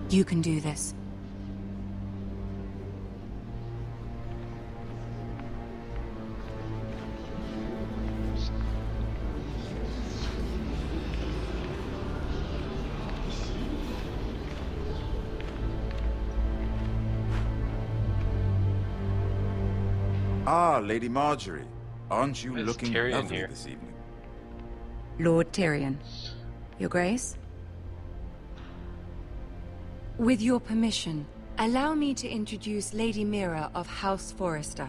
You can do this. Ah, Lady Marjorie. Aren't you Is looking Tyrion lovely here? this evening? Lord Tyrion. Your Grace? With your permission, allow me to introduce Lady Mira of House Forrester.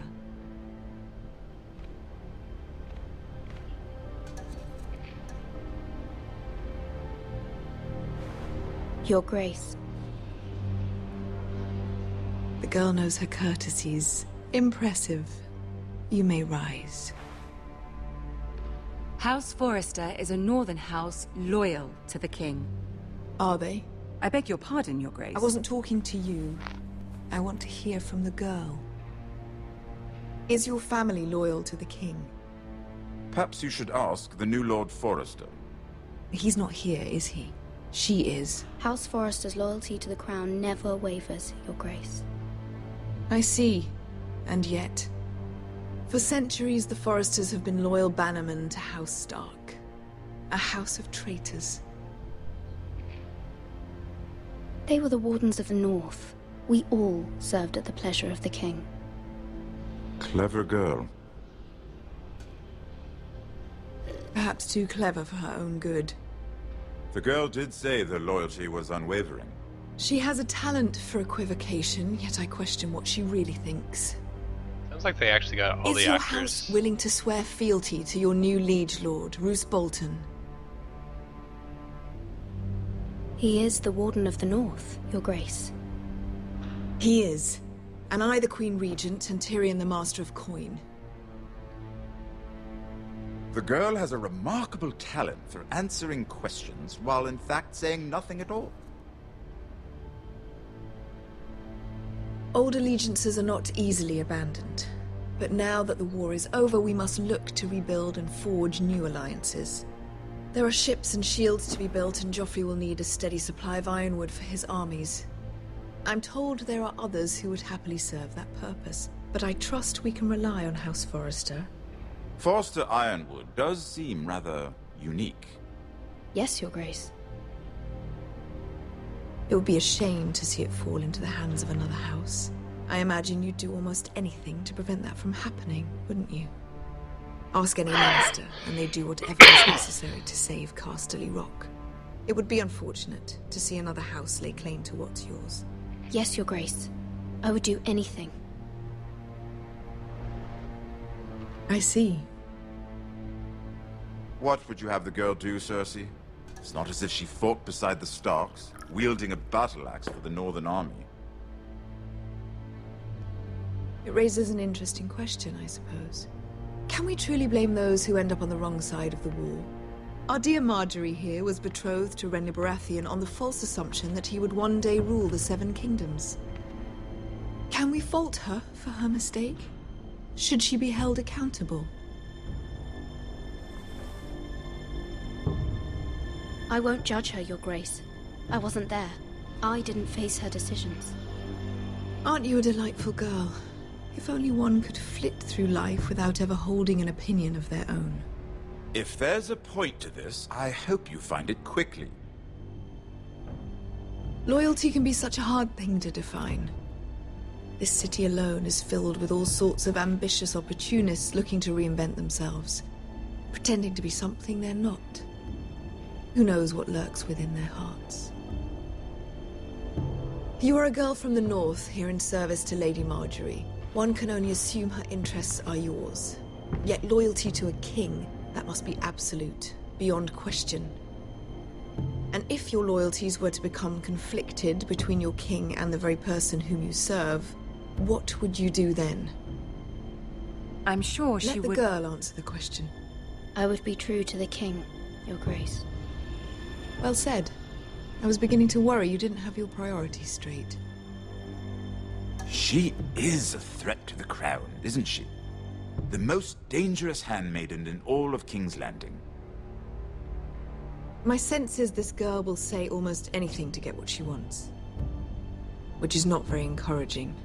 Your Grace. The girl knows her courtesies. Impressive. You may rise. House Forrester is a northern house loyal to the king. Are they? I beg your pardon, Your Grace. I wasn't talking to you. I want to hear from the girl. Is your family loyal to the king? Perhaps you should ask the new Lord Forrester. He's not here, is he? She is. House Forrester's loyalty to the crown never wavers, Your Grace. I see. And yet, for centuries the Forresters have been loyal bannermen to House Stark. A house of traitors. They were the Wardens of the North. We all served at the pleasure of the king. Clever girl. Perhaps too clever for her own good. The girl did say their loyalty was unwavering. She has a talent for equivocation, yet I question what she really thinks. Sounds like they actually got all Is the your actors. house willing to swear fealty to your new liege lord, Roose Bolton? He is the Warden of the North, Your Grace. He is. And I the Queen Regent and Tyrion the Master of Coin. The girl has a remarkable talent for answering questions while in fact saying nothing at all. Old allegiances are not easily abandoned. But now that the war is over, we must look to rebuild and forge new alliances. There are ships and shields to be built, and Joffrey will need a steady supply of ironwood for his armies. I'm told there are others who would happily serve that purpose, but I trust we can rely on House Forrester. Forster Ironwood does seem rather unique. Yes, Your Grace. It would be a shame to see it fall into the hands of another house. I imagine you'd do almost anything to prevent that from happening, wouldn't you? Ask any minister, and they'd do whatever is necessary to save Casterly Rock. It would be unfortunate to see another house lay claim to what's yours. Yes, Your Grace. I would do anything. I see. What would you have the girl do, Cersei? It's not as if she fought beside the Starks, wielding a battle axe for the Northern Army. It raises an interesting question, I suppose. Can we truly blame those who end up on the wrong side of the war? Our dear Marjorie here was betrothed to Renly Baratheon on the false assumption that he would one day rule the Seven Kingdoms. Can we fault her for her mistake? Should she be held accountable? I won't judge her, Your Grace. I wasn't there. I didn't face her decisions. Aren't you a delightful girl? If only one could flit through life without ever holding an opinion of their own. If there's a point to this, I hope you find it quickly. Loyalty can be such a hard thing to define. This city alone is filled with all sorts of ambitious opportunists looking to reinvent themselves, pretending to be something they're not. Who knows what lurks within their hearts? You are a girl from the north, here in service to Lady Marjorie. One can only assume her interests are yours. Yet loyalty to a king, that must be absolute, beyond question. And if your loyalties were to become conflicted between your king and the very person whom you serve, what would you do then? I'm sure she Let the would... girl answer the question. I would be true to the king, Your Grace. Well said. I was beginning to worry you didn't have your priorities straight. She is a threat to the crown, isn't she? The most dangerous handmaiden in all of King's Landing. My sense is this girl will say almost anything to get what she wants. which is not very encouraging.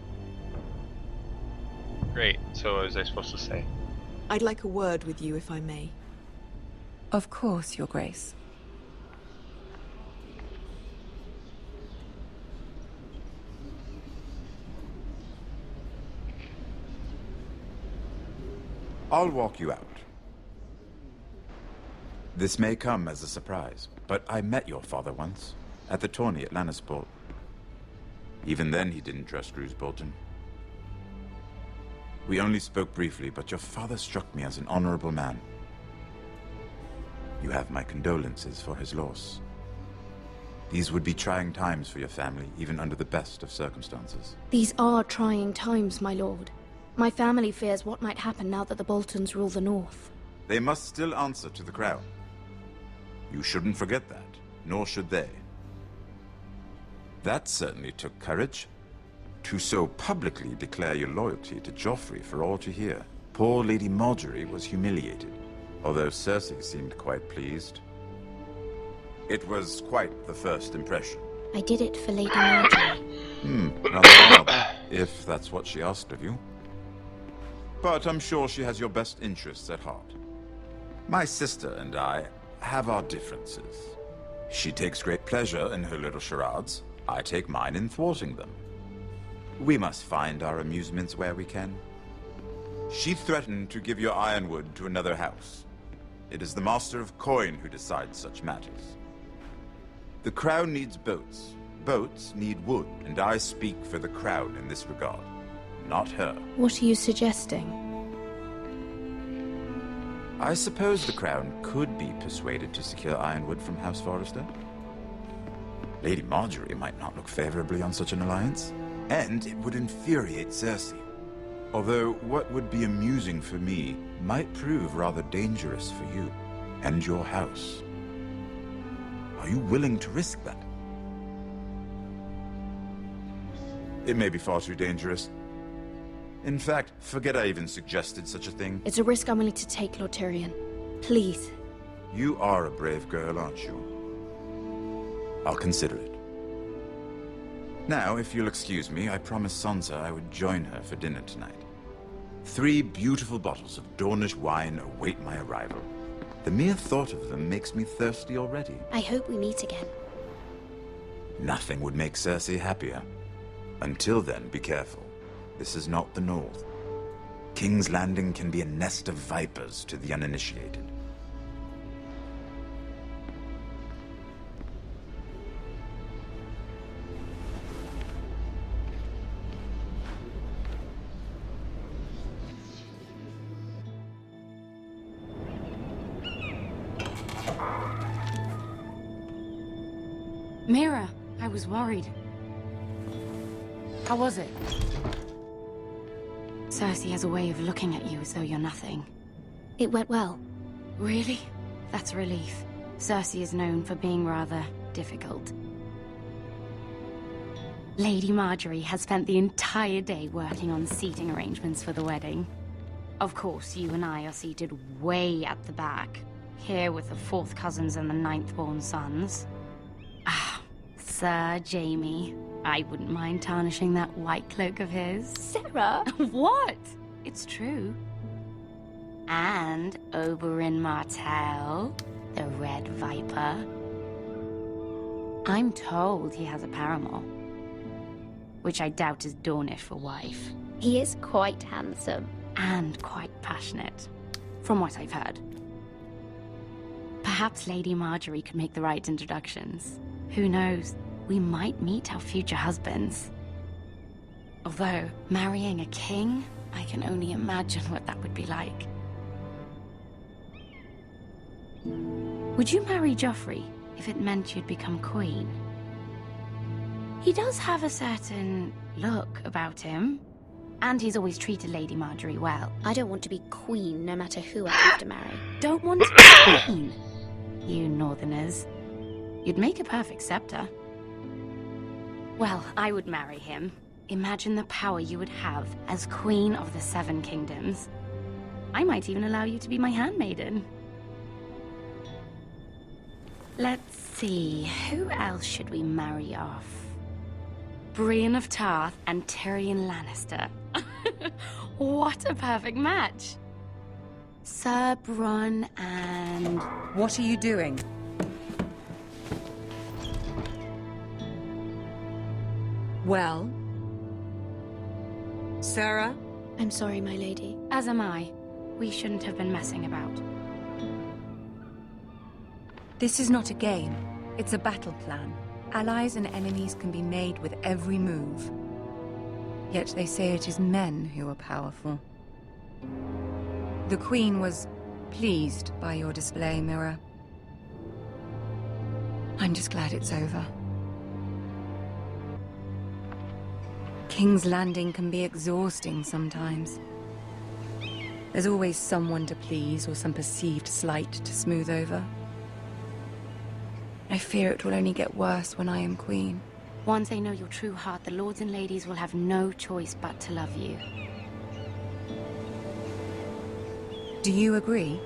Great. So what was I supposed to say? I'd like a word with you, if I may. Of course, Your Grace. I'll walk you out. This may come as a surprise, but I met your father once, at the tourney at Lannisport. Even then, he didn't trust Roose Bolton. We only spoke briefly, but your father struck me as an honorable man. You have my condolences for his loss. These would be trying times for your family, even under the best of circumstances. These are trying times, my lord. My family fears what might happen now that the Boltons rule the North. They must still answer to the crown. You shouldn't forget that, nor should they. That certainly took courage. To so publicly declare your loyalty to Joffrey for all to hear. Poor Lady Margaery was humiliated, although Cersei seemed quite pleased. It was quite the first impression. I did it for Lady Margaery. Rather odd, if that's what she asked of you. But I'm sure she has your best interests at heart. My sister and I have our differences. She takes great pleasure in her little charades. I take mine in thwarting them. We must find our amusements where we can. She threatened to give your ironwood to another house. It is the Master of Coin who decides such matters. The crown needs boats. Boats need wood, and I speak for the crown in this regard, not her. What are you suggesting? I suppose the crown could be persuaded to secure ironwood from House Forrester. Lady Margaery might not look favorably on such an alliance, and it would infuriate Cersei. Although what would be amusing for me might prove rather dangerous for you and your house. Are you willing to risk that? It may be far too dangerous. In fact, forget I even suggested such a thing. It's a risk I'm willing to take, Lord Tyrion. Please. You are a brave girl, aren't you? I'll consider it. Now, if you'll excuse me, I promised Sansa I would join her for dinner tonight. 3 beautiful bottles of Dornish wine await my arrival. The mere thought of them makes me thirsty already. I hope we meet again. Nothing would make Cersei happier. Until then, be careful. This is not the North. King's Landing can be a nest of vipers to the uninitiated. Mira, I was worried. How was it? Cersei has a way of looking at you as though you're nothing. It went well. Really? That's a relief. Cersei is known for being rather difficult. Lady Margaery has spent the entire day working on seating arrangements for the wedding. Of course, you and I are seated way at the back, here with the 4th cousins and the 9th-born sons. Ah, Sir Jaime. I wouldn't mind tarnishing that white cloak of his. Sarah! What? It's true. And Oberyn Martell, the Red Viper. I'm told he has a paramour, which I doubt is Dornish for wife. He is quite handsome. And quite passionate, from what I've heard. Perhaps Lady Margaery could make the right introductions. Who knows? We might meet our future husbands. Although, marrying a king, I can only imagine what that would be like. Would you marry Joffrey if it meant you'd become queen? He does have a certain look about him, and he's always treated Lady Margaery well. I don't want to be queen no matter who I have to marry. Don't want to be queen? You northerners. You'd make a perfect scepter. Well, I would marry him. Imagine the power you would have as Queen of the 7 Kingdoms. I might even allow you to be my handmaiden. Let's see, who else should we marry off? Brienne of Tarth and Tyrion Lannister. What a perfect match! Sir Bronn and... What are you doing? Well? Sarah? I'm sorry, my lady. As am I. We shouldn't have been messing about. This is not a game. It's a battle plan. Allies and enemies can be made with every move. Yet they say it is men who are powerful. The Queen was pleased by your display, Mira. I'm just glad it's over. King's Landing can be exhausting sometimes. There's always someone to please or some perceived slight to smooth over. I fear it will only get worse when I am Queen. Once they know your true heart, the lords and ladies will have no choice but to love you. Do you agree?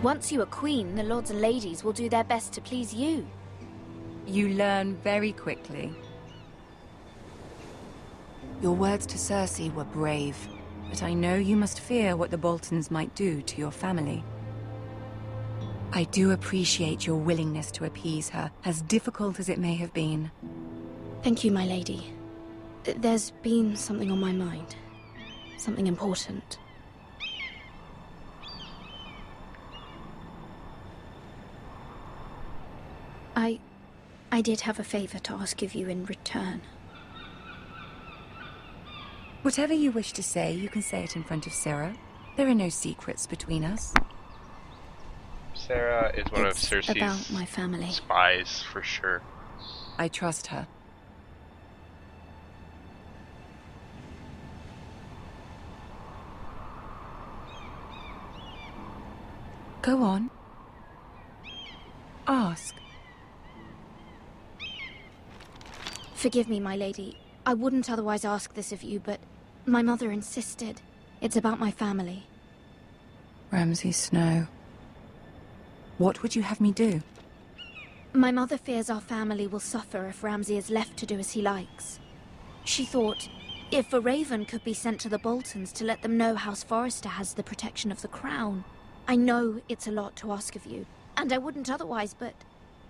Once you are queen, the lords and ladies will do their best to please you. You learn very quickly. Your words to Cersei were brave, but I know you must fear what the Boltons might do to your family. I do appreciate your willingness to appease her, as difficult as it may have been. Thank you, my lady. There's been something on my mind. Something important. I did have a favor to ask of you in return. Whatever you wish to say, you can say it in front of Sarah. There are no secrets between us. Sarah is one of It's Cersei's about my family. spies, for sure. I trust her. Go on. Ask. Forgive me, my lady. I wouldn't otherwise ask this of you, but my mother insisted. It's about my family. Ramsay Snow. What would you have me do? My mother fears our family will suffer if Ramsay is left to do as he likes. She thought, if a raven could be sent to the Boltons to let them know House Forrester has the protection of the crown. I know it's a lot to ask of you, and I wouldn't otherwise, but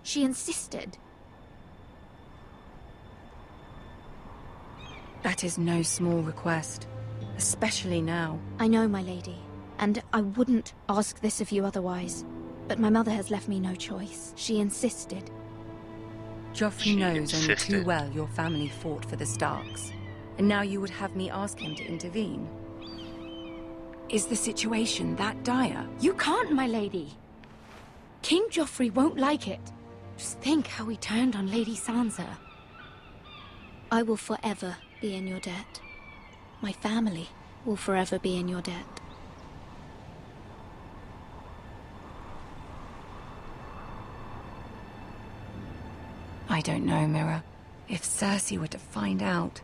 she insisted. That is no small request, especially now. I know, my lady, and I wouldn't ask this of you otherwise. But my mother has left me no choice. She insisted. Joffrey knows only too well your family fought for the Starks, and now you would have me ask him to intervene. Is the situation that dire? You can't, my lady. King Joffrey won't like it. Just think how he turned on Lady Sansa. I will forever be in your debt. My family will forever be in your debt. I don't know, Mira. If Cersei were to find out...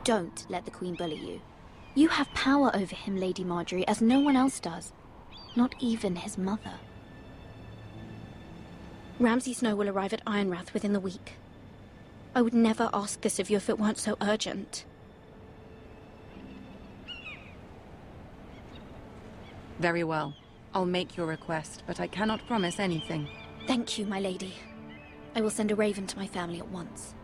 Don't let the Queen bully you. You have power over him, Lady Marjorie, as no one else does. Not even his mother. Ramsay Snow will arrive at Ironrath within the week. I would never ask this of you if it weren't so urgent. Very well. I'll make your request, but I cannot promise anything. Thank you, my lady. I will send a raven to my family at once.